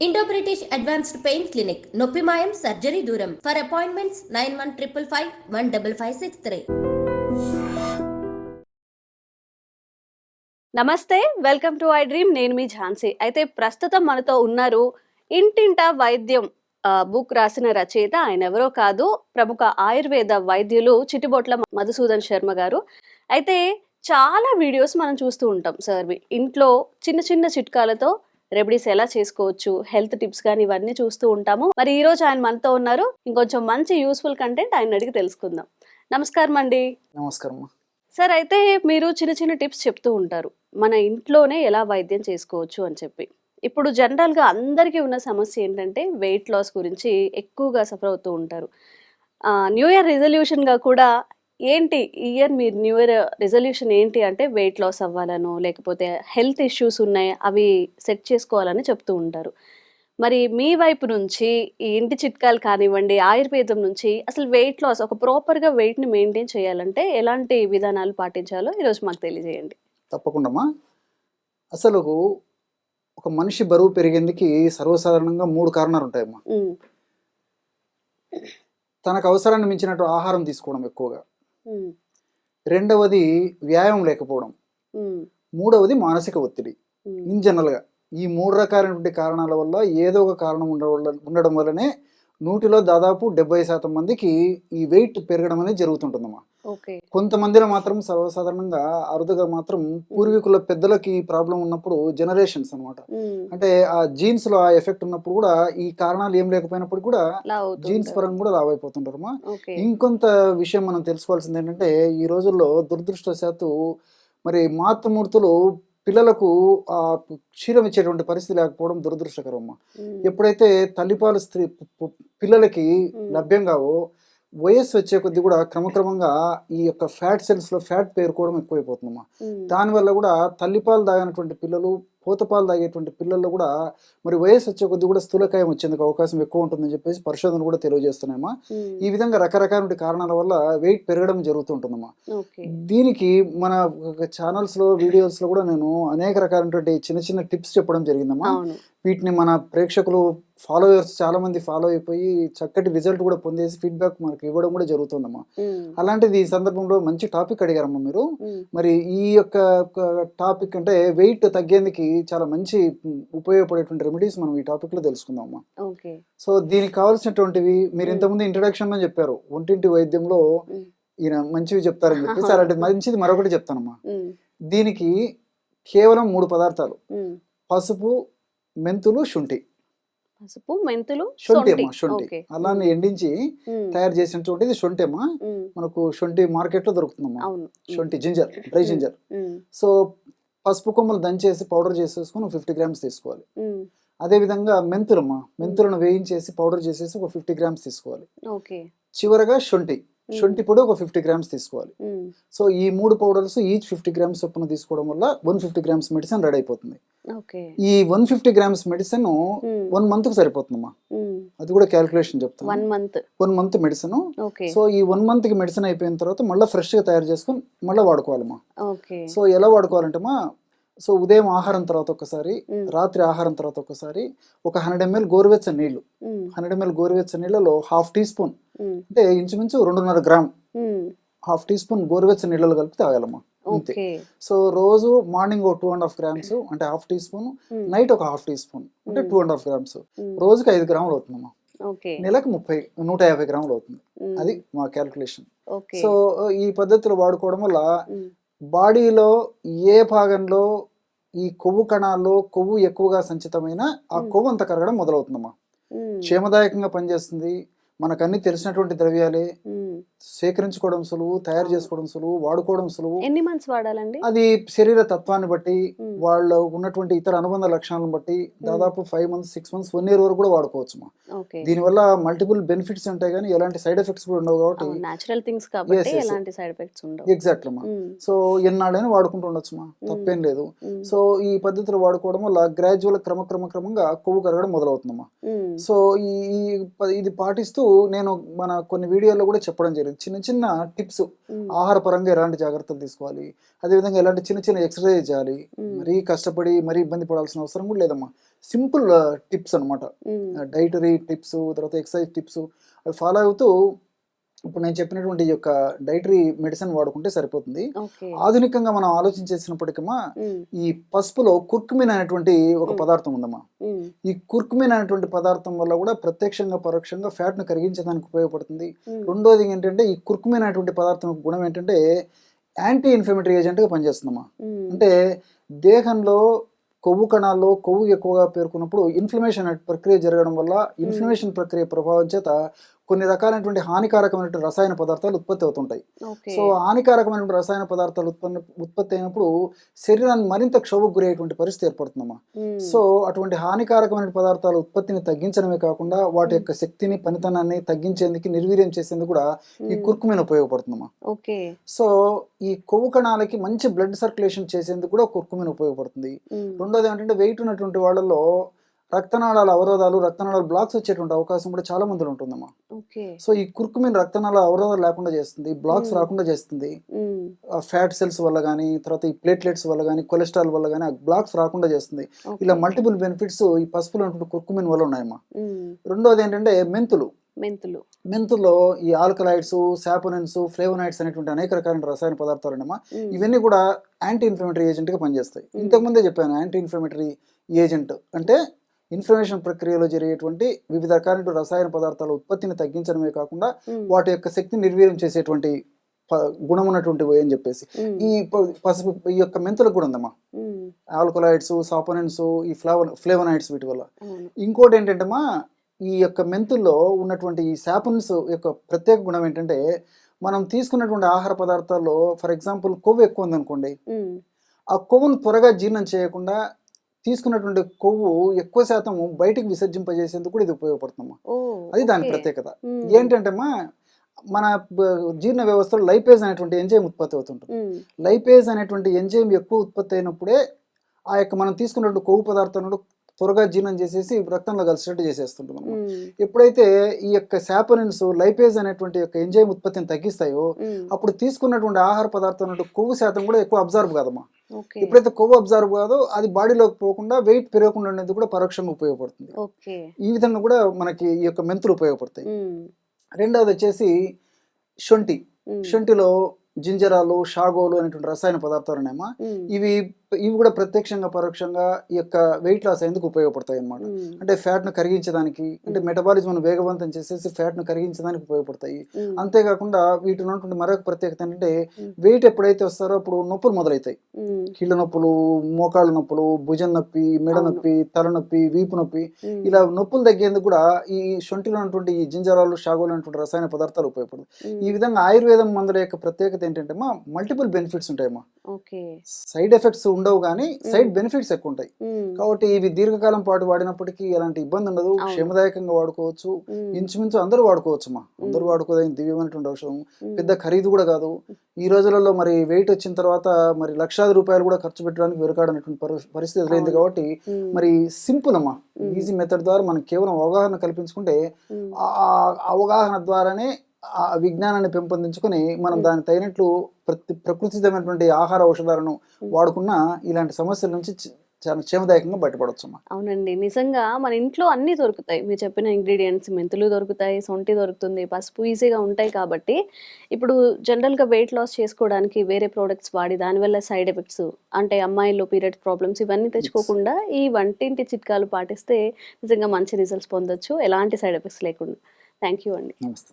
Indo British advanced pain clinic నొప్పి మాయం surgery దూరం ఫర్ అపాయింట్మెంట్స్ 9155515563. నమస్తే, వెల్కమ్ టు ఐ డ్రీమ్. నేను మీ ఝాన్సీ. అయితే ప్రస్తుతం మనతో ఉన్నారు ఇంటింటా వైద్యం బుక్ రాసిన రచయిత. ఆయన ఎవరో కాదు, ప్రముఖ ఆయుర్వేద వైద్యులు చిటిబొట్ల మధుసూదన్ శర్మ గారు. అయితే చాలా వీడియోస్ మనం చూస్తూ ఉంటాం సార్వి. ఇంట్లో చిన్న చిన్న చిట్కాలతో రెమెడీస్ ఎలా చేసుకోవచ్చు, హెల్త్ టిప్స్ కానీ ఇవన్నీ చూస్తూ ఉంటాము. మరి ఈ రోజు ఆయన మనతో ఉన్నారు. ఇంకొంచెం మంచి యూస్ఫుల్ కంటెంట్ ఆయన అడిగి తెలుసుకుందాం. నమస్కారం అండి. నమస్కారం సార్. అయితే మీరు చిన్న చిన్న టిప్స్ చెప్తూ ఉంటారు, మన ఇంట్లోనే ఎలా వైద్యం చేసుకోవచ్చు అని చెప్పి. ఇప్పుడు జనరల్గా అందరికీ ఉన్న సమస్య ఏంటంటే వెయిట్ లాస్ గురించి ఎక్కువగా సఫర్ అవుతూ ఉంటారు. న్యూ ఇయర్ రిజల్యూషన్గా కూడా ఏంటి ఈ ఇయర్ మీరు న్యూ ఇయర్ రిజల్యూషన్ ఏంటి అంటే వెయిట్ లాస్ అవ్వాలనో లేకపోతే హెల్త్ ఇష్యూస్ ఉన్నాయి అవి సెట్ చేసుకోవాలని చెప్తూ ఉంటారు. మరి మీ వైపు నుంచి ఈ ఇంటి చిట్కాలు కానివ్వండి, ఆయుర్వేదం నుంచి అసలు వెయిట్ లాస్ ఒక ప్రాపర్గా వెయిట్ని మెయింటైన్ చేయాలంటే ఎలాంటి విధానాలు పాటించాలో ఈరోజు మాకు తెలియజేయండి. తప్పకుండా. అసలు ఒక మనిషి బరువు పెరిగేందుకు సర్వసాధారణంగా 3 కారణాలు ఉంటాయమ్మా. తనకు అవసరాన్ని మించినట్టు ఆహారం తీసుకోవడం ఎక్కువగా, రెండవది వ్యాయామం లేకపోవడం, మూడవది మానసిక ఒత్తిడి. ఇన్ జనరల్గా ఈ 3 రకాలైనటువంటి కారణాల వల్ల ఏదో ఒక కారణం ఉండడం వల్లనే 100లో దాదాపు 70% మందికి ఈ వెయిట్ పెరగడం అనేది జరుగుతుంటుందమ్మా. కొంతమందిలో మాత్రం సర్వసాధారణంగా అరుదుగా మాత్రం పూర్వీకుల పెద్దలకి ప్రాబ్లం ఉన్నప్పుడు జనరేషన్స్ అనమాట, అంటే ఆ జీన్స్ లో ఆ ఎఫెక్ట్ ఉన్నప్పుడు కూడా ఈ కారణాలు ఏం లేకపోయినప్పుడు కూడా జీన్స్ పరంగా కూడా లావ్ అయిపోతుంటారమ్మా. ఇంకొంత విషయం మనం తెలుసుకోవాల్సింది ఏంటంటే ఈ రోజుల్లో దురదృష్టవశాత్తు మరి మాతృమూర్తులు పిల్లలకు ఆ క్షీరం ఇచ్చేటువంటి పరిస్థితి లేకపోవడం దురదృష్టకరమ్మా. ఎప్పుడైతే తల్లిపాలు పిల్లలకి లభ్యం కావో వయస్సు వచ్చే కొద్ది కూడా క్రమక్రమంగా ఈ యొక్క ఫ్యాట్ సెల్స్ లో ఫ్యాట్ పేరుకోవడం ఎక్కువైపోతుందమ్మా. దానివల్ల కూడా తల్లిపాలు తాగినటువంటి పిల్లలు, పూతపాలు తాగేటువంటి పిల్లల్లో కూడా మరి వయస్సు వచ్చే కొద్ది కూడా స్థూలకాయం వచ్చేందుకు అవకాశం ఎక్కువ ఉంటుందని చెప్పేసి పరిశోధనలు కూడా తెలియజేస్తున్నాయమ్మా. ఈ విధంగా రకరకాల కారణాల వల్ల వెయిట్ పెరగడం జరుగుతుంటుందమ్మా. దీనికి మన ఛానల్స్ లో వీడియోస్ లో కూడా నేను అనేక రకాలైనటువంటి చిన్న చిన్న టిప్స్ చెప్పడం జరిగిందమ్మా. వీటిని మన ప్రేక్షకులు ఫాలోవర్స్ చాలా మంది ఫాలో అయిపోయి చక్కటి రిజల్ట్ కూడా పొందేసి ఫీడ్బ్యాక్ మనకు ఇవ్వడం కూడా జరుగుతుందమ్మా. అలాంటిది ఈ సందర్భంలో మంచి టాపిక్ అడిగారమ్మా మీరు. మరి ఈ యొక్క టాపిక్ అంటే వెయిట్ తగ్గేందుకు చాలా మంచి ఉపయోగపడేటువంటి రెమెడీస్ మనం ఈ టాపిక్ లో తెలుసుకుందామమ్మా. సో దీనికి కావాల్సినటువంటివి మీరు ఇంతకుముందు ఇంట్రడక్షన్ లో చెప్పారు, ఒంటింటి వైద్యంలో ఈయన మంచివి చెప్తారని చెప్పేసి అలాంటి మంచిది మరొకటి చెప్తానమ్మా. దీనికి కేవలం 3 పదార్థాలు, పసుపు, మెంతులు, శుంఠి. పసుపు, మెంతులు, శొంఠి అమ్మా. శొంఠి అలానే ఎండించి తయారు చేసినటువంటిది శొంఠి అమ్మా. మనకు శొంఠి మార్కెట్ లో దొరుకుతుందమ్మా. శొంఠి జింజర్, డ్రై జింజర్. సో పసుపు కొమ్మలు దంచేసి పౌడర్ చేసేసుకుని 50 గ్రామ్స్ తీసుకోవాలి. అదే విధంగా మెంతులమ్మా, మెంతులను వేయించేసి పౌడర్ చేసేసి ఒక 50 గ్రామ్స్ తీసుకోవాలి. చివరగా శొంఠి పొడి ఒక 50 గ్రామ్స్ తీసుకోవాలి. సో ఈ 3 పౌడర్స్ ఈచ్ 50 గ్రామ్స్ చొప్పున తీసుకోవడం వల్ల 150 గ్రామ్స్ మెడిసిన్ రెడీ అయిపోతుంది. ఈ 150 గ్రామ్స్ మెడిసిన్ 1 మంత్ కు సరిపోతుందమ్మా. అది కూడా క్యాల్కులేషన్ చెప్తాను. 1 మంత్ మెడిసిన్. సో ఈ 1 మంత్ కి మెడిసిన్ అయిపోయిన తర్వాత మళ్ళీ ఫ్రెష్ గా తయారు చేసుకుని మళ్ళీ వాడుకోవాలమ్మా. సో ఎలా వాడుకోవాలంటే సో ఉదయం ఆహారం తర్వాత ఒకసారి, రాత్రి ఆహారం తర్వాత ఒకసారి ఒక 100 ml గోరువెచ్చని నీళ్లు, 100 ml గోరువెచ్చని నీళ్ళలో 1/2 టీ స్పూన్ అంటే ఇంచుమించు 2.5 గ్రామ్ 1/2 టీ స్పూన్ గోరువెచ్చని నీళ్ళలో కలిపి తాగాలమ్మా. అంతే. సో రోజు మార్నింగ్ ఒక 2.5 గ్రామ్స్ అంటే 1/2 టీ స్పూన్, నైట్ ఒక 1/2 టీ స్పూన్ అంటే 2.5 గ్రామ్స్, రోజుకి 5 గ్రాములు అవుతుందమ్మా. నెలకు 150 గ్రాములు అవుతుంది. అది మా క్యాల్కులేషన్. సో ఈ పద్ధతిలో వాడుకోవడం వల్ల బాడీలో ఏ భాగంలో ఈ కొవ్వు కణాల్లో కొవ్వు ఎక్కువగా సంచితమైన ఆ కొవ్వు అంతా కరగడం మొదలవుతుందమ్మా. క్షేమదాయకంగా పనిచేస్తుంది. మనకు అన్ని తెలిసినటువంటి ద్రవ్యాలే, సేకరించుకోవడం సులువు, తయారు చేసుకోవడం సులువు, వాడుకోవడం సులువు. ఎన్ని మంత్స్ వాడాలండి? అది శరీర తత్వాన్ని బట్టి, వాళ్ళు ఉన్నటువంటి ఇతర అనుబంధ లక్షణాలను బట్టి దాదాపు 5 months, 6 months, 1 year వరకు కూడా వాడుకోవచ్చు. దీనివల్ల మల్టిపుల్ బెనిఫిట్స్ ఉంటాయి కానీ ఎలాంటి సైడ్ ఎఫెక్ట్స్ కూడా ఉండవు కాబట్టి ఎగ్జాక్ట్ అమ్మా. సో ఎన్నాడైనా వాడుకుంటూ ఉండొచ్చుమా, తప్పేం లేదు. సో ఈ పద్ధతిలో వాడుకోవడం వల్ల గ్రాడ్యువల్ క్రమంగా కొవ్వు కరగడం మొదలవుతుందమ్మా. సో ఇది పాటిస్తూ నేను మన కొన్ని వీడియోలో కూడా చెప్పడం జరిగింది. లేదు. చిన్న చిన్న టిప్స్, ఆహార పరంగా ఎలాంటి జాగ్రత్తలు తీసుకోవాలి, అదేవిధంగా ఎలాంటి చిన్న చిన్న ఎక్సర్సైజ్ చేయాలి, మరీ కష్టపడి మరీ ఇబ్బంది పడాల్సిన అవసరం కూడా లేదమ్మా. సింపుల్ టిప్స్ అనమాట, డైటరీ టిప్స్, తర్వాత ఎక్సర్సైజ్ టిప్స్ అవి ఫాలో అవుతూ ఇప్పుడు నేను చెప్పినటువంటి ఈ యొక్క డైటరీ మెడిసిన్ వాడుకుంటే సరిపోతుంది. ఆధునికంగా మనం ఆలోచించేసినప్పటికమ్మా ఈ పసుపులో కుర్కుమిన్ అనేటువంటి ఒక పదార్థం ఉందమ్మా. ఈ కుర్కుమిన్ అనేటువంటి పదార్థం వల్ల కూడా ప్రత్యక్షంగా పరోక్షంగా ఫ్యాట్ ను కరిగించడానికి ఉపయోగపడుతుంది. రెండోది ఏంటంటే ఈ కుర్కుమిన్ అనేటువంటి పదార్థం గుణం ఏంటంటే యాంటీ ఇన్ఫ్లమేటరీ ఏజెంట్ గా పనిచేస్తుందమ్మా. అంటే దేహంలో కొవ్వు కణాల్లో కొవ్వు ఎక్కువగా పేర్కొన్నప్పుడు ఇన్ఫ్లమేషన్ ప్రక్రియ జరగడం వల్ల ఇన్ఫ్లమేషన్ ప్రక్రియ ప్రభావం చేత కొన్ని రకాలైనటువంటి హానికారకమైనటువంటి రసాయన పదార్థాలు ఉత్పత్తి అవుతుంటాయి. సో హానికారకమైనటువంటి రసాయన పదార్థాలు ఉత్పత్తి అయినప్పుడు శరీరాన్ని మరింత క్షోభకు గురయ్యేటువంటి పరిస్థితి ఏర్పడుతుందమ్మా. సో అటువంటి హానికారకమైన పదార్థాల ఉత్పత్తిని తగ్గించడమే కాకుండా వాటి యొక్క శక్తిని, పనితనాన్ని తగ్గించేందుకు, నిర్వీర్యం చేసేందుకు కూడా ఈ కుర్కుమిన్ ఉపయోగపడుతుందమ్మా. సో ఈ కొవ్వు కణాలకి మంచి బ్లడ్ సర్క్యులేషన్ చేసేందుకు కూడా కుర్కుమిన్ ఉపయోగపడుతుంది. రెండోది ఏంటంటే వెయిట్ ఉన్నటువంటి వాళ్ళలో రక్తనాళాల అవరోధాలు, రక్తనాళాల బ్లాక్స్ వచ్చేటువంటి అవకాశం కూడా చాలా మందిలో ఉంటుందమ్మా. సో ఈ కుర్కుమిన్ రక్తనాళాల అవరోధాలు లేకుండా చేస్తుంది, బ్లాక్స్ రాకుండా చేస్తుంది. ఫ్యాట్ సెల్స్ వల్ల కానీ, తర్వాత ఈ ప్లేట్లెట్స్ వల్ల కానీ, కొలెస్ట్రాల్ వల్ల కానీ బ్లాక్స్ రాకుండా చేస్తుంది. ఇలా మల్టిపుల్ బెనిఫిట్స్ ఈ పసుపులో ఉన్నటువంటి కుర్కుమిన్ వల్ల ఉన్నాయమ్మా. రెండోది ఏంటంటే మెంతుల్లో ఈ ఆల్కలాయిడ్స్, సాపోనిన్స్, ఫ్లేవనాయిడ్స్ అనేటువంటి అనేక రకాల రసాయన పదార్థాలు ఉన్నాయమ్మా. ఇవన్నీ కూడా యాంటీ ఇన్ఫ్లమేటరీ ఏజెంట్ గా పనిచేస్తాయి. ఇంతకుముందే చెప్పాను, యాంటీ ఇన్ఫ్లమేటరీ ఏజెంట్ అంటే ఇన్ఫ్లమేషన్ ప్రక్రియలో జరిగేటువంటి వివిధ రకాల రసాయన పదార్థాల ఉత్పత్తిని తగ్గించడమే కాకుండా వాటి యొక్క శక్తిని నిర్వీర్యం చేసేటువంటి గుణం ఉన్నటువంటివి అని చెప్పేసి ఈ పసుపు, ఈ యొక్క మెంతులకు కూడా ఉందమ్మా. ఆల్కలాయిడ్స్, సాపోనిన్స్, ఈ ఫ్లేవనాయిడ్స్ వీటి వల్ల. ఇంకోటి ఏంటంటేమా ఈ యొక్క మెంతుల్లో ఉన్నటువంటి ఈ సాపోనిన్స్ యొక్క ప్రత్యేక గుణం ఏంటంటే మనం తీసుకున్నటువంటి ఆహార పదార్థాల్లో ఫర్ ఎగ్జాంపుల్ కొవ్వు ఎక్కువ ఉందనుకోండి, ఆ కొవ్వును త్వరగా జీర్ణం చేయకుండా తీసుకున్నటువంటి కొవ్వు ఎక్కువ శాతం బయటికి విసర్జింపజేసేందుకు కూడా ఇది ఉపయోగపడుతుందమ్మా. అది దాని ప్రత్యేకత. ఏంటంటేమా మన జీర్ణ వ్యవస్థలో లైపేజ్ అనేటువంటి ఎంజైమ్ ఉత్పత్తి అవుతుంటుంది. లైపేజ్ అనేటువంటి ఎంజైమ్ ఎక్కువ ఉత్పత్తి అయినప్పుడే ఆ యొక్క మనం తీసుకున్నటువంటి కొవ్వు పదార్థాలను త్వరగా జీర్ణం చేసేసి రక్తంలో కలిసేటట్టు చేసేస్తుంటాం. ఎప్పుడైతే ఈ యొక్క సాపోనిన్స్, లైపేజ్ అనేటువంటి యొక్క ఎంజైమ్ ఉత్పత్తిని తగ్గిస్తాయో అప్పుడు తీసుకున్నటువంటి ఆహార పదార్థం కొవ్వు శాతం కూడా ఎక్కువ అబ్జర్వ్ కాదమ్మా. ఎప్పుడైతే కొవ్వు అబ్జర్వ్ కాదో అది బాడీలోకి పోకుండా వెయిట్ పెరగకుండా ఉండేందుకు కూడా పరోక్షంగా ఉపయోగపడుతుంది. ఈ విధంగా కూడా మనకి ఈ యొక్క మెంతులు ఉపయోగపడతాయి. రెండవది వచ్చేసి శొంఠిలో జింజరాలు, షాగోలు అనేటువంటి రసాయన పదార్థాలు ఉన్నాయమ్మా. ఇవి కూడా ప్రత్యక్షంగా పరోక్షంగా ఈ యొక్క వెయిట్ లాస్ అయ్యేందుకు ఉపయోగపడతాయి అన్నమాట. అంటే ఫ్యాట్ ను కరిగించడానికి, అంటే మెటబాలిజం వేగవంతం చేసేసి ఫ్యాట్ ను కరిగించడానికి ఉపయోగపడతాయి. అంతేకాకుండా వీటిలో ఉన్నటువంటి మరొక ప్రత్యేకత ఏంటంటే వెయిట్ ఎప్పుడైతే వస్తారో అప్పుడు నొప్పులు మొదలవుతాయి. కీళ్ళ నొప్పులు, మోకాళ్ళ నొప్పులు, భుజం నొప్పి, మెడ నొప్పి, తలనొప్పి, వీపు నొప్పి, ఇలా నొప్పులు తగ్గేందుకు కూడా ఈ శొంఠిలో ఉన్నటువంటి ఈ జింజరాలు, షాగోలు అనేటువంటి రసాయన పదార్థాలు ఉపయోగపడతాయి. ఈ విధంగా ఆయుర్వేదం మందుల యొక్క ప్రత్యేకత ఏంటంటే మల్టిపుల్ బెనిఫిట్స్ ఉంటాయమ్మా. సైడ్ ఎఫెక్ట్స్ ఉండవు కానీ సైడ్ బెనిఫిట్స్ ఎక్కువ ఉంటాయి. కాబట్టి ఇవి దీర్ఘకాలం పాటు వాడినప్పటికీ ఎలాంటి ఇబ్బంది ఉండదు, క్షేమదాయకంగా వాడుకోవచ్చు. ఇంచుమించు అందరూ వాడుకోవచ్చమ్మా. అందరూ వాడుకోదగిన దివ్యమైనటువంటి ఔషధం, పెద్ద ఖరీదు కూడా కాదు. ఈ రోజులలో మరి వెయిట్ వచ్చిన తర్వాత మరి లక్షలాది రూపాయలు కూడా ఖర్చు పెట్టడానికి వెనుకాడనటువంటి పరిస్థితి ఎదురైంది. కాబట్టి మరి సింపుల్ అమ్మా, ఈజీ మెథడ్ ద్వారా మనం కేవలం అవగాహన కల్పించుకుంటే ఆ అవగాహన ద్వారానే ఆ విజ్ఞానాన్ని పెంపొందించుకొని మనం దానికి తగినట్లు ప్రకృతిదమైనటువంటి ఆహార ఔషధాలను వాడుకున్న ఇలాంటి సమస్యల నుంచి చాలా క్షేమదాయకంగా బయటపడవచ్చు. అవునండి, నిజంగా మన ఇంట్లో అన్ని దొరుకుతాయి. మీరు చెప్పిన ఇంగ్రీడియంట్స్, మెంతులు దొరుకుతాయి, సొంటి దొరుకుతుంది, పసుపు ఈజీగా ఉంటాయి. కాబట్టి ఇప్పుడు జనరల్గా వెయిట్ లాస్ చేసుకోవడానికి వేరే ప్రోడక్ట్స్ వాడి దానివల్ల సైడ్ ఎఫెక్ట్స్, అంటే అమ్మాయిల్లో పీరియడ్ ప్రాబ్లమ్స్ ఇవన్నీ తెచ్చుకోకుండా ఈ వంటింటి చిట్కాలు పాటిస్తే నిజంగా మంచి రిజల్ట్స్ పొందొచ్చు, ఎలాంటి సైడ్ ఎఫెక్ట్స్ లేకుండా. థ్యాంక్ యూ అండి. నమస్తే.